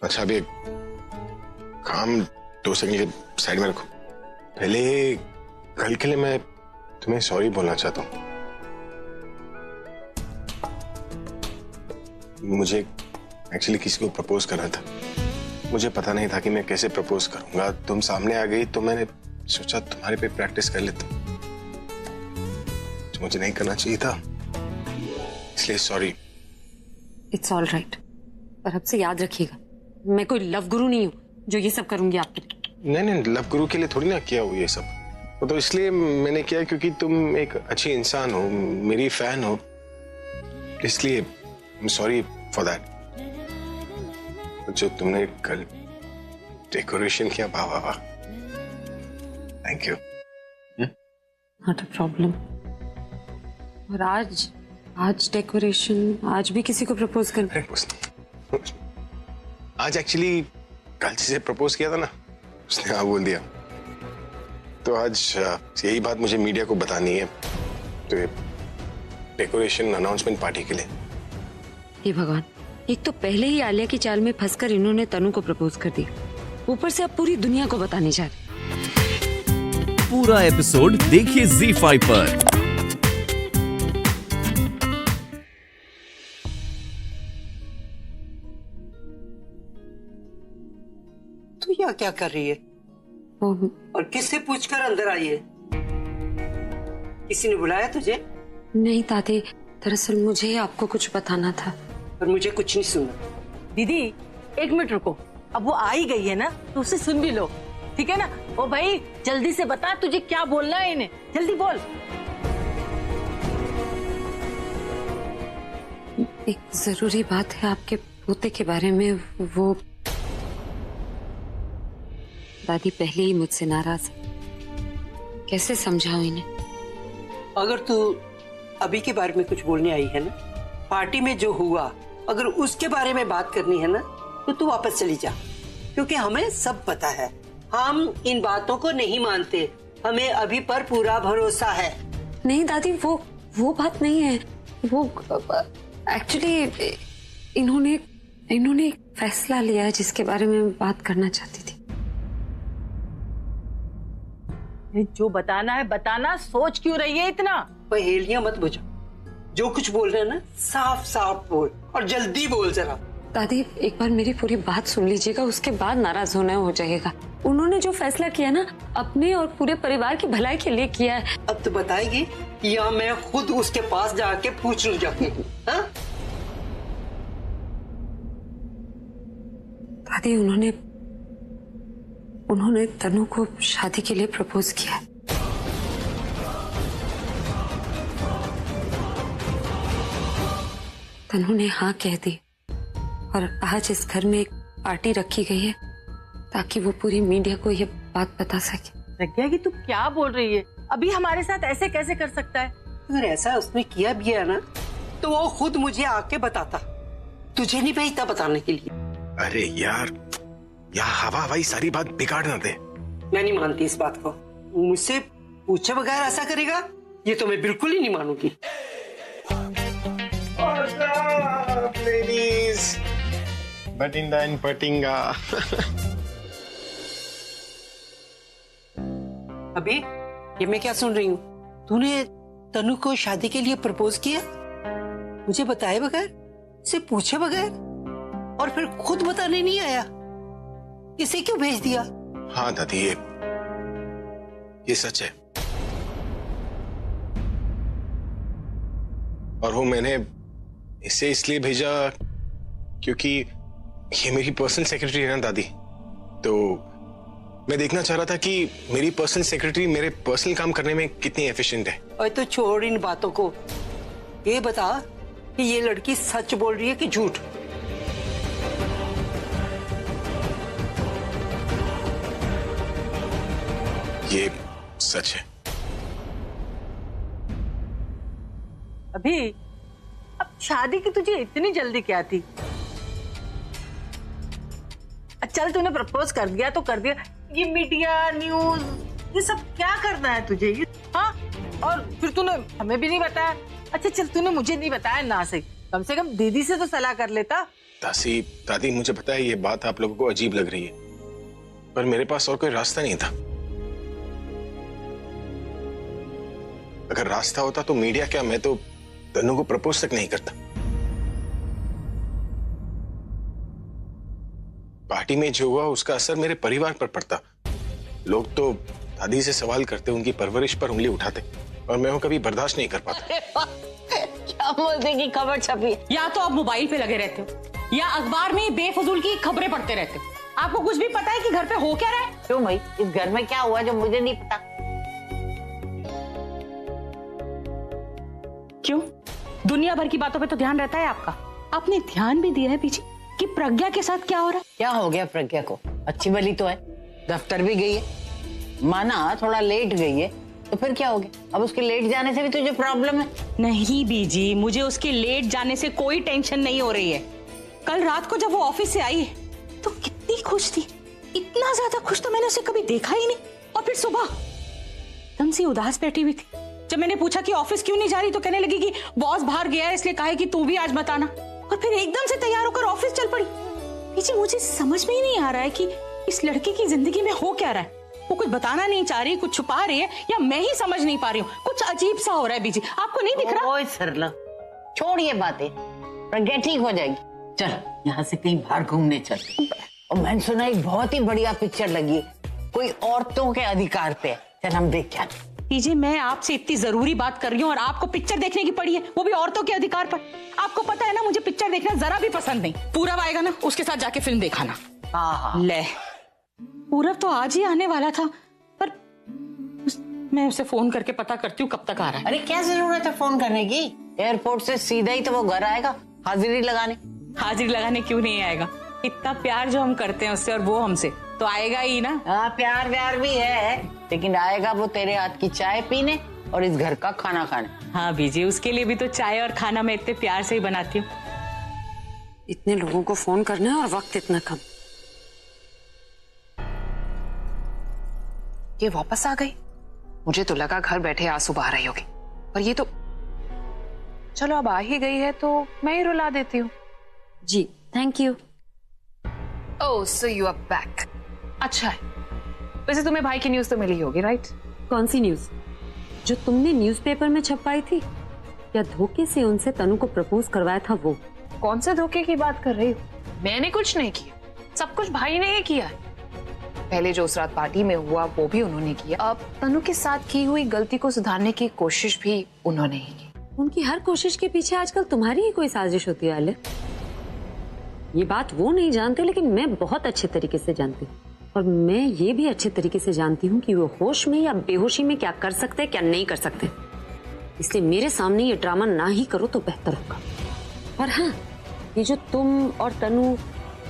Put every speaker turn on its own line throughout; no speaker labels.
अच्छा अभी काम 2 सेकंड के साइड में रखो। पहले कल के लिए मैं तुम्हें सॉरी बोलना चाहता हूँ। मुझे एक्चुअली किसी को प्रपोज करना था। मुझे पता नहीं था कि मैं कैसे प्रपोज करूंगा। तुम सामने आ गई तो मैंने सोचा तुम्हारे पे प्रैक्टिस कर लेता। जो मुझे नहीं करना चाहिए था, इसलिए सॉरी।
इट्स ऑल राइट, पर अब से याद रखिएगा मैं कोई लव गुरु नहीं हूँ जो ये सब करूंगी आपके लिए।
नहीं, लव गुरु के लिए थोड़ी ना किया हो ये सब। वो तो इसलिए मैंने किया क्योंकि तुम एक अच्छी इंसान हो, मेरी फैन हो, इसलिए सॉरी फॉर दैट। जो तुमने कल डेकोरेशन किया, वाह वाह वाह, thank you.
Not a problem. और आज डेकोरेशन, आज भी किसी को प्रपोज कर?
आज एक्चुअली कल जिसे प्रपोज किया था ना, उसने हाँ बोल दिया। तो आज यही बात मुझे मीडिया को बतानी है, तो ये डेकोरेशन अनाउंसमेंट पार्टी के लिए।
हे भगवान, एक तो पहले ही आलिया की चाल में फंसकर इन्होंने तनु को प्रपोज कर दिया, ऊपर से अब पूरी दुनिया को बताने जा रहे।
पूरा एपिसोड देखिए ZEE5 पर।
तू यहाँ क्या कर रही है और किससे पूछकर अंदर आई है? किसी ने बुलाया तुझे?
नहीं दादी, दरअसल मुझे आपको कुछ बताना था।
पर मुझे कुछ नहीं सुना।
दीदी 1 मिनट रुको, अब वो आ ही गई है ना तो उसे सुन भी लो, ठीक है ना? ओ भाई जल्दी से बता तुझे क्या बोलना है, इन्हें जल्दी बोल।
एक जरूरी बात है आपके पोते के बारे में। वो दादी पहले ही मुझसे नाराज है, कैसे समझाऊं इन्हें?
अगर तू अभी के बारे में कुछ बोलने आई है ना, पार्टी में जो हुआ, अगर उसके बारे में बात करनी है ना, तो तू वापस चली जा, क्योंकि हमें सब पता है। हम इन बातों को नहीं मानते, हमें अभी पर पूरा भरोसा है।
नहीं दादी, वो बात नहीं है। वो एक्चुअली इन्होंने एक फैसला लिया है जिसके बारे में मैं बात करना चाहती थी।
जो बताना है बताना, सोच क्यों रही है इतना?
पहेलियां मत बुझो, जो कुछ बोल रहे हैं ना साफ साफ बोल, और जल्दी बोल जरा।
दादी एक बार मेरी पूरी बात सुन लीजिएगा, उसके बाद नाराज होना हो जाएगा। उन्होंने जो फैसला किया ना, अपने और पूरे परिवार की भलाई के लिए किया है।
अब तो बताएगी या मैं खुद उसके पास जाके पूछ लूं जाके? हाँ?
दादी उन्होंने तनु को शादी के लिए प्रपोज किया है। तनु ने हाँ कह दी और आज इस घर में एक पार्टी रखी गई है ताकि वो पूरी मीडिया को ये बात बता सके।
प्रज्ञा कि तू क्या बोल रही है? अभी हमारे साथ ऐसे कैसे कर सकता है?
अगर ऐसा उसने किया भी है ना, तो वो खुद मुझे आके बताता, तुझे नहीं भेजता बताने के लिए।
अरे यार हवाई सारी बात बिगाड़ ना दे।
मैं नहीं मानती इस बात को। मुझसे पूछे बगैर ऐसा करेगा, ये तो मैं बिल्कुल ही नहीं मानूंगी।
Ladies, Batinda and Patinga.
अभी ये मैं क्या सुन रही हूँ? तूने तनु को शादी के लिए प्रपोज किया, मुझे बताए बगैर, से पूछे बगैर, और फिर खुद बताने नहीं आया? इसे क्यों भेज दिया?
हाँ दादी, ये सच है। और वो मैंने इसे इसलिए भेजा क्योंकि ये मेरी पर्सनल सेक्रेटरी है ना दादी, तो मैं देखना चाह रहा था कि मेरी पर्सनल सेक्रेटरी मेरे पर्सनल काम करने में कितनी एफिशिएंट है।
और तो छोड़ इन बातों को, ये बता कि ये लड़की सच बोल रही है कि झूठ?
ये सच है।
अभी अब शादी की तुझे इतनी जल्दी क्या थी? चल तूने प्रपोज कर दिया तो कर दिया, ये मीडिया न्यूज ये सब क्या करना है तुझे? ये हाँ, और फिर तूने हमें भी नहीं बताया। अच्छा चल तूने मुझे नहीं बताया ना, से कम दीदी से तो सलाह कर लेता।
तासी, दादी, मुझे पता है ये बात आप लोगों को अजीब लग रही है, पर मेरे पास और कोई रास्ता नहीं था। अगर रास्ता होता तो मीडिया क्या, मैं तो तनु को प्रपोज तक नहीं करता। पार्टी में जो हुआ उसका असर मेरे परिवार पर पड़ता। लोग तो दादी से सवाल करते, उनकी परवरिश पर उंगली उठाते, और मैं वो कभी बर्दाश्त नहीं कर पाता।
क्या मजे की खबर छपी। या तो आप मोबाइल पे लगे रहते हो या अखबार में बेफजूल की खबरें पढ़ते रहते हो। आपको कुछ भी पता है कि घर पे हो क्या रहा है?
क्यों भाई, इस घर में क्या हुआ जो मुझे नहीं पता?
क्यों? दुनिया भर की बातों पे तो ध्यान रहता है आपका। आपने ध्यान भी दिया है पीछे कि प्रज्ञा के साथ क्या हो रहा है?
क्या हो गया प्रज्ञा को? अच्छी भली तो है, दफ्तर भी गई है, माना थोड़ा लेट गई है, तो फिर क्या हो गया? अब उसके लेट जाने से भी तुझे प्रॉब्लम है?
नहीं बीजी, मुझे उसके लेट जाने से कोई टेंशन नहीं हो रही है। कल रात को जब वो ऑफिस से आई तो कितनी खुश थी, इतना ज्यादा खुश तो मैंने उसे कभी देखा ही नहीं। और फिर सुबह एकदम से उदास बैठी हुई थी। जब मैंने पूछा कि ऑफिस क्यों नहीं जा रही तो कहने लगी कि बॉस बाहर गया है, इसलिए कहा है कि तू भी आज मत आना। और फिर एकदम से तैयार होकर ऑफिस चल पड़ी। बीजी, मुझे समझ में ही नहीं आ रहा है कि इस लड़के की जिंदगी में हो क्या रहा है। वो कुछ बताना नहीं चाह रही, कुछ छुपा रही है, या मैं ही समझ नहीं पा रही हूँ। कुछ अजीब सा हो रहा है बीजी, आपको नहीं दिख रहा?
ओए सरला, छोड़ ये बातें, प्रज्ञा ठीक हो जाएगी। चल यहाँ से कहीं बाहर घूमने चल। और मैंने सुना एक बहुत ही बढ़िया पिक्चर लगी है, कोई औरतों के अधिकार पे। चल हम देख क्या।
बीजी, मैं आपसे इतनी जरूरी बात कर रही हूँ और आपको पिक्चर देखने की पड़ी है, वो भी औरतों के अधिकार पर। आपको पता है ना, मुझे पिक्चर देखना जरा भी पसंद नहीं। पूरब आएगा ना, उसके साथ जाके फिल्म दिखाना।
हाँ।
ले, पूरब तो आज ही आने वाला था, पर मैं उसे फोन करके पता करती हूँ कब तक आ रहा है।
अरे क्या जरूरत है फोन करने की? एयरपोर्ट से सीधा ही तो वो घर आएगा हाजिरी लगाने।
हाजिरी लगाने क्यों नहीं आएगा? इतना प्यार जो हम करते हैं उससे और वो हमसे, तो आएगा ही ना।
हाँ, प्यार व्यार भी है, लेकिन आएगा वो तेरे हाथ की चाय पीने और इस घर का खाना खाने।
हाँ बीजी, उसके लिए भी तो चाय और खाना मैं इतने प्यार से ही बनाती हूँ।
इतने लोगों को फोन करना है और वक्त इतना कम।
ये वापस आ गई? मुझे तो लगा घर बैठे आंसू बहा रही होगी, पर ये तो चलो अब आ ही गई है तो मैं ही रुला देती हूँ।
जी, thank you.
Oh, so you are back. अच्छा है। वैसे तुम्हें भाई की न्यूज तो मिली होगी, राइट?
कौन सी न्यूज? जो तुमने न्यूज़पेपर में छपवाई थी, या धोखे से उनसे तनु को प्रपोज करवाया था वो?
कौन से धोखे की बात कर रही हो? मैंने कुछ नहीं किया, सब कुछ भाई ने ही किया है। पहले जो उस रात पार्टी में हुआ वो भी उन्होंने किया, अब तनु के साथ की हुई गलती को सुधारने की कोशिश भी उन्होंने ही की।
उनकी हर कोशिश के पीछे आजकल तुम्हारी ही कोई साजिश होती है आले। ये बात वो नहीं जानते, लेकिन मैं बहुत अच्छे तरीके से जानती हूँ। और मैं ये भी अच्छे तरीके से जानती हूँ कि वो होश में या बेहोशी में क्या कर सकते क्या नहीं कर सकते। इसलिए मेरे सामने ये ड्रामा ना ही करो तो बेहतर होगा। और हाँ, ये जो तुम और तनु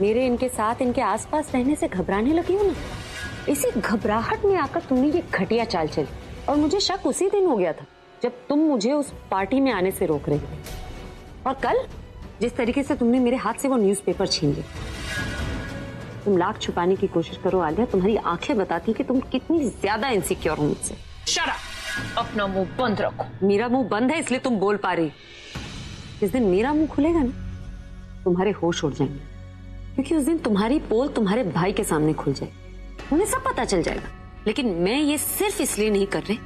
मेरे इनके साथ इनके आसपास रहने से घबराने लगी हो ना, इसी घबराहट में आकर तुमने ये घटिया चाल चली। और मुझे शक उसी दिन हो गया था जब तुम मुझे उस पार्टी में आने से रोक रही थी। और कल जिस तरीके से तुमने मेरे हाथ से वो न्यूज़पेपर छीन लिया। तुम लाख छुपाने की कोशिश करो आलिया, तुम्हारी आंखें बताती कि तुम कितनी ज्यादा इनसिक्योर हो मुझसे।
शट अप, अपना मुंह बंद रखो।
मेरा मुंह बंद है इसलिए तुम बोल पा रही। जिस दिन मेरा मुंह खुलेगा ना, तुम्हारे होश उड़ जाएंगे, क्योंकि उस दिन तुम्हारी पोल तुम्हारे भाई के सामने खुल जाएगी। उन्हें सब पता चल जाएगा। लेकिन मैं ये सिर्फ इसलिए नहीं कर रही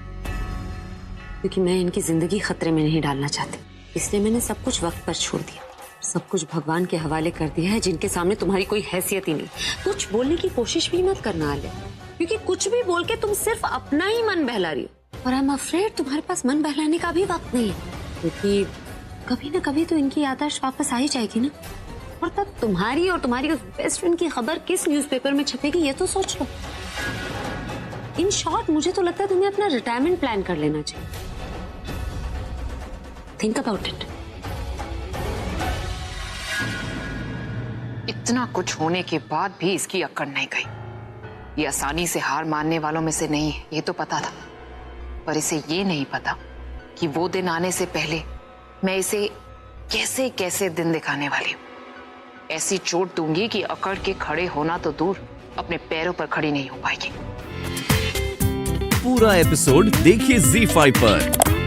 क्योंकि मैं इनकी जिंदगी खतरे में नहीं डालना चाहती। इसलिए मैंने सब कुछ वक्त पर छोड़ दिया, सब कुछ भगवान के हवाले कर दिया है, जिनके सामने तुम्हारी कोई हैसियत ही नहीं। कुछ बोलने की कोशिश भी मत करना आलिया, क्योंकि कुछ भी बोल के तुम सिर्फ अपना ही मन बहला रही हो। और आई एम अफ्रेड तुम्हारे पास मन बहलाने का भी वक्त नहीं है, क्योंकि कभी ना कभी तो इनकी याददाश्त वापस आ ही जाएगी ना। और तब तुम्हारी और तुम्हारी उस बेस्ट फ्रेंड की खबर किस न्यूज़पेपर में छपेगी ये तो सोच लो। इन शॉर्ट, मुझे तो लगता है तुम्हें अपना रिटायरमेंट प्लान कर लेना चाहिए। Think about it.
इतना कुछ होने के बाद भी इसकी अक्कड़ नहीं गई। ये आसानी से हार मानने वालों में से नहीं है, ये तो पता था, पर इसे ये नहीं पता कि वो दिन आने से पहले मैं इसे कैसे कैसे दिन दिखाने वाली हूँ। ऐसी चोट दूंगी कि अकड़ के खड़े होना तो दूर, अपने पैरों पर खड़ी नहीं हो पाएगी।
पूरा एपिसोड देखिए ZEE5 पर।